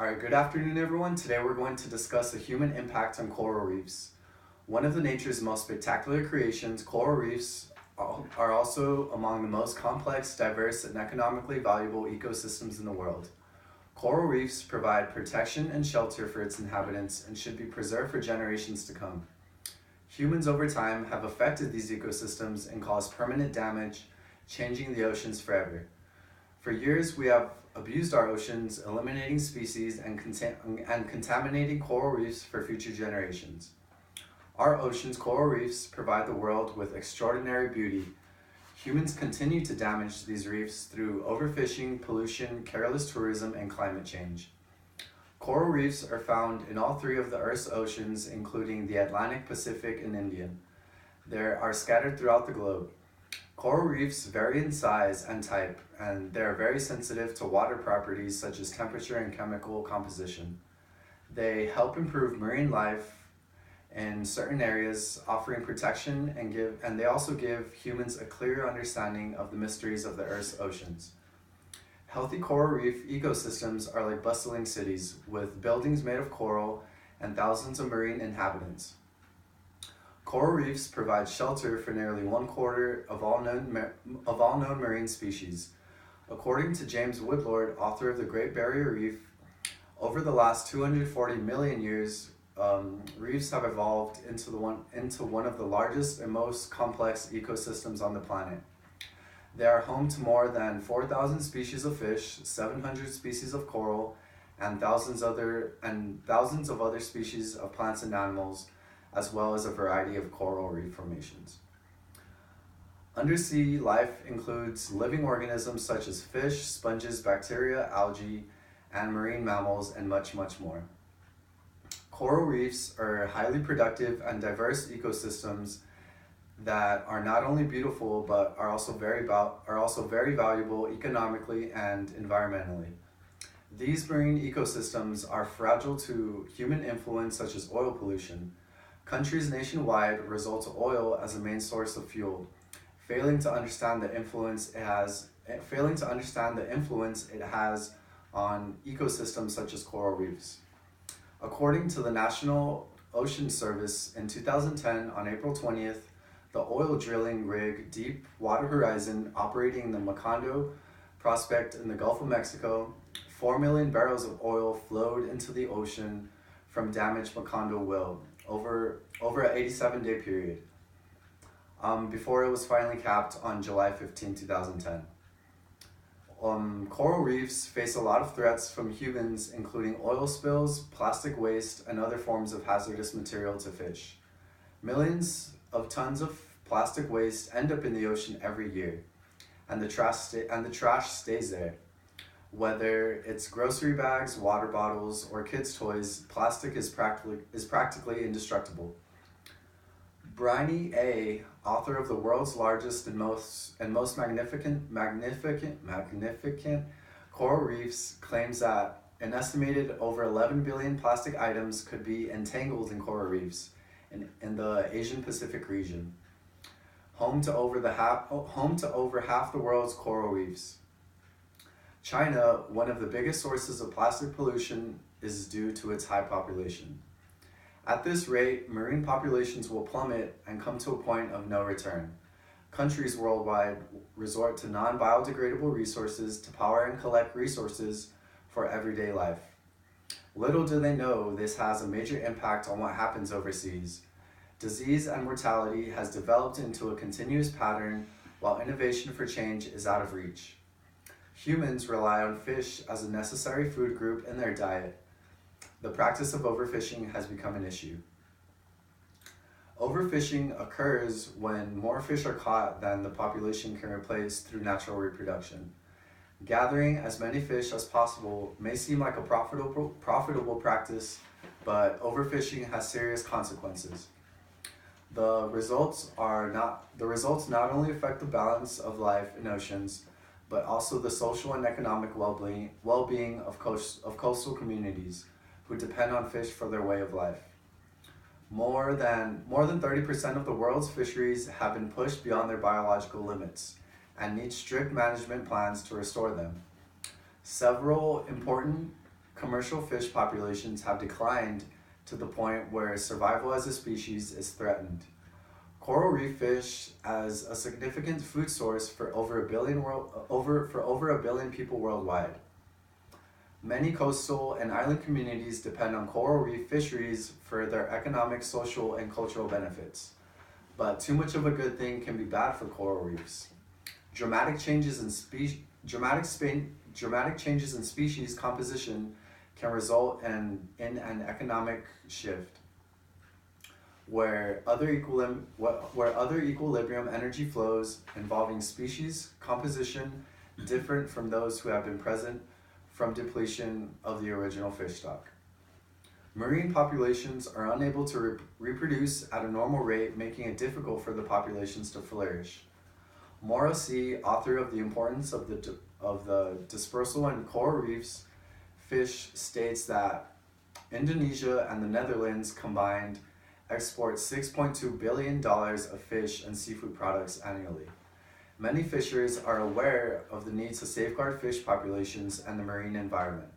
All right, good afternoon, everyone. Today we're going to discuss the human impact on coral reefs. One of the nature's most spectacular creations, coral reefs are also among the most complex, diverse, and economically valuable ecosystems in the world. Coral reefs provide protection and shelter for its inhabitants and should be preserved for generations to come. Humans over time have affected these ecosystems and caused permanent damage, changing the oceans forever. For years, we have abused our oceans, eliminating species and contaminating coral reefs for future generations. Our oceans' coral reefs provide the world with extraordinary beauty. Humans continue to damage these reefs through overfishing, pollution, careless tourism, and climate change. Coral reefs are found in all three of the Earth's oceans, including the Atlantic, Pacific, and Indian. They are scattered throughout the globe. Coral reefs vary in size and type, and they are very sensitive to water properties such as temperature and chemical composition. They help improve marine life in certain areas, offering protection and they also give humans a clear understanding of the mysteries of the Earth's oceans. Healthy coral reef ecosystems are like bustling cities with buildings made of coral and thousands of marine inhabitants. Coral reefs provide shelter for nearly 1/4 of all known marine species. According to James Woodlord, author of The Great Barrier Reef, over the last 240 million years, reefs have evolved into one of the largest and most complex ecosystems on the planet. They are home to more than 4,000 species of fish, 700 species of coral, and thousands of other species of plants and animals, as well as a variety of coral reef formations. Undersea life includes living organisms such as fish, sponges, bacteria, algae, and marine mammals, and much, much more. Coral reefs are highly productive and diverse ecosystems that are not only beautiful but are also very valuable economically and environmentally. These marine ecosystems are fragile to human influence such as oil pollution. Countries nationwide resort to oil as a main source of fuel, failing to understand the influence it has on ecosystems such as coral reefs. According to the National Ocean Service, in 2010, on April 20th, the oil drilling rig Deepwater Horizon, operating in the Macondo prospect in the Gulf of Mexico, 4 million barrels of oil flowed into the ocean from damaged Macondo well over an 87-day period, before it was finally capped on July 15, 2010. Coral reefs face a lot of threats from humans, including oil spills, plastic waste, and other forms of hazardous material to fish. Millions of tons of plastic waste end up in the ocean every year, and the trash stays there. Whether it's grocery bags, water bottles, or kids' toys, plastic is practically indestructible. Bryony A., author of the world's largest and most magnificent coral reefs, claims that an estimated over 11 billion plastic items could be entangled in coral reefs in the Asian Pacific region, home to over half the world's coral reefs. China, one of the biggest sources of plastic pollution, is due to its high population. At this rate, marine populations will plummet and come to a point of no return. Countries worldwide resort to non-biodegradable resources to power and collect resources for everyday life. Little do they know this has a major impact on what happens overseas. Disease and mortality has developed into a continuous pattern, while innovation for change is out of reach. Humans rely on fish as a necessary food group in their diet. The practice of overfishing has become an issue. Overfishing occurs when more fish are caught than the population can replace through natural reproduction. Gathering as many fish as possible may seem like a profitable practice, but overfishing has serious consequences. The results not only affect the balance of life in oceans, but also the social and economic well-being of coastal communities who depend on fish for their way of life. More than 30% of the world's fisheries have been pushed beyond their biological limits and need strict management plans to restore them. Several important commercial fish populations have declined to the point where survival as a species is threatened. Coral reef fish as a significant food source for over a billion people worldwide. Many coastal and island communities depend on coral reef fisheries for their economic, social, and cultural benefits. But too much of a good thing can be bad for coral reefs. Dramatic changes in species composition can result in an economic shift where other equilibrium energy flows involving species composition different from those who have been present from depletion of the original fish stock. Marine populations are unable to reproduce at a normal rate, making it difficult for the populations to flourish. Maura C., author of The Importance of the Dispersal in Coral Reefs Fish, states that Indonesia and the Netherlands combined export $6.2 billion of fish and seafood products annually. Many fishers are aware of the need to safeguard fish populations and the marine environment.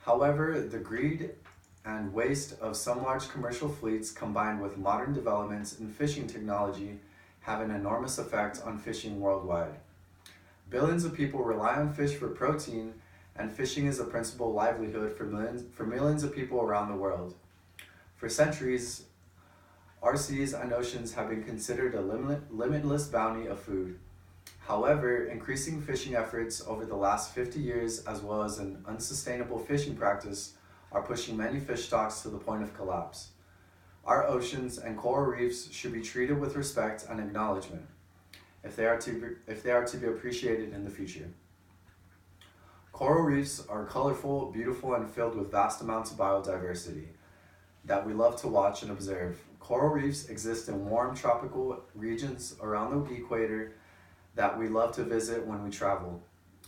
However, the greed and waste of some large commercial fleets combined with modern developments in fishing technology have an enormous effect on fishing worldwide. Billions of people rely on fish for protein, and fishing is a principal livelihood for millions of people around the world. For centuries, our seas and oceans have been considered a limitless bounty of food. However, increasing fishing efforts over the last 50 years, as well as an unsustainable fishing practice, are pushing many fish stocks to the point of collapse. Our oceans and coral reefs should be treated with respect and acknowledgement if they are to be appreciated in the future. Coral reefs are colorful, beautiful, and filled with vast amounts of biodiversity that we love to watch and observe. Coral reefs exist in warm tropical regions around the equator that we love to visit when we travel.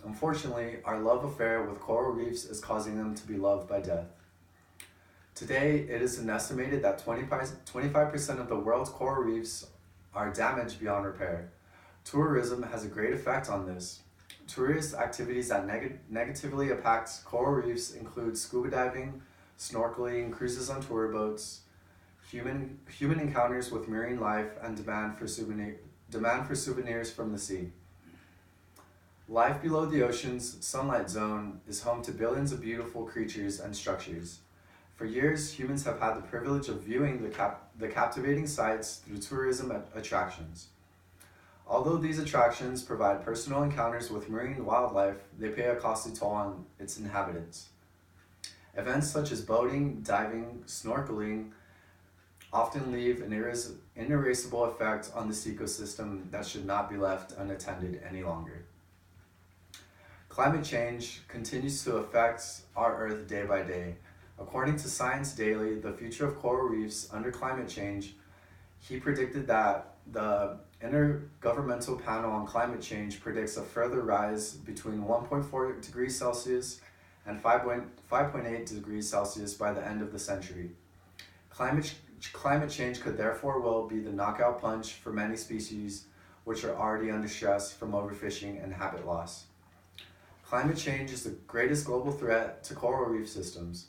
Unfortunately, our love affair with coral reefs is causing them to be loved by death. Today, it is estimated that 25% of the world's coral reefs are damaged beyond repair. Tourism has a great effect on this. Tourist activities that negatively impact coral reefs include scuba diving, snorkeling, cruises on tour boats, human encounters with marine life, and demand for souvenirs from the sea. Life below the ocean's sunlight zone is home to billions of beautiful creatures and structures. For years, humans have had the privilege of viewing the captivating sights through tourism attractions. Although these attractions provide personal encounters with marine wildlife, they pay a costly toll on its inhabitants. Events such as boating, diving, snorkeling often leave an inerasable effect on this ecosystem that should not be left unattended any longer. Climate change continues to affect our Earth day by day. According to Science Daily, the future of coral reefs under climate change, he predicted that the Intergovernmental Panel on Climate Change predicts a further rise between 1.4 degrees Celsius and 5.8 degrees Celsius by the end of the century. Climate change could therefore well be the knockout punch for many species which are already under stress from overfishing and habitat loss. Climate change is the greatest global threat to coral reef systems.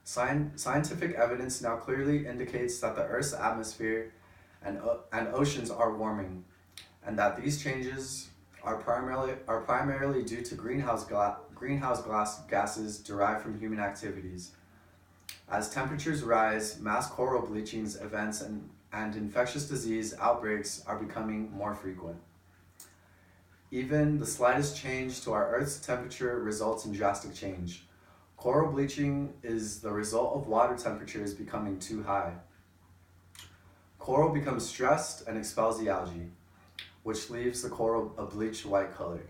Scientific evidence now clearly indicates that the Earth's atmosphere and oceans are warming, and that these changes are primarily due to greenhouse gases derived from human activities. As temperatures rise, mass coral bleaching events and infectious disease outbreaks are becoming more frequent. Even the slightest change to our Earth's temperature results in drastic change. Coral bleaching is the result of water temperatures becoming too high. Coral becomes stressed and expels the algae, which leaves the coral a bleached white color.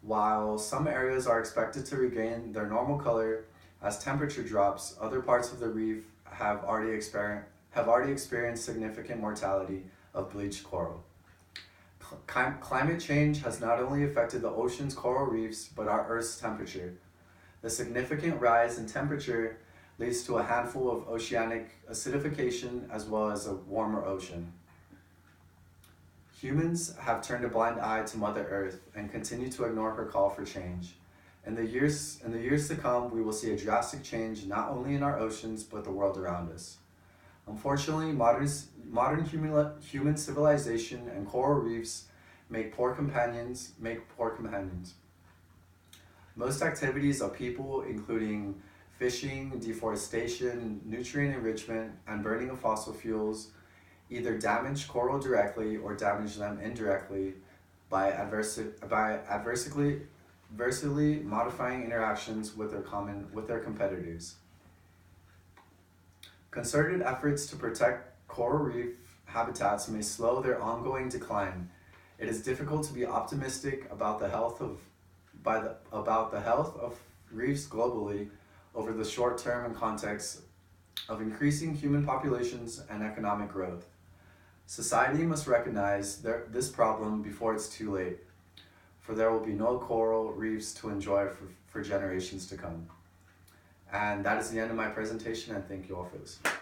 While some areas are expected to regain their normal color as temperature drops, other parts of the reef have already experienced significant mortality of bleached coral. Climate change has not only affected the ocean's coral reefs, but our Earth's temperature. The significant rise in temperature leads to a handful of oceanic acidification as well as a warmer ocean. Humans have turned a blind eye to Mother Earth and continue to ignore her call for change. In the years to come, we will see a drastic change not only in our oceans but the world around us. Unfortunately, modern human civilization and coral reefs make poor companions. Most activities of people, including fishing, deforestation, nutrient enrichment, and burning of fossil fuels, either damage coral directly or damage them indirectly by adversely modifying interactions with their competitors. Concerted efforts to protect coral reef habitats may slow their ongoing decline. It is difficult to be optimistic about the health of reefs globally over the short term in context of increasing human populations and economic growth. Society must recognize this problem before it's too late, for there will be no coral reefs to enjoy for generations to come. And that is the end of my presentation, and thank you all for listening.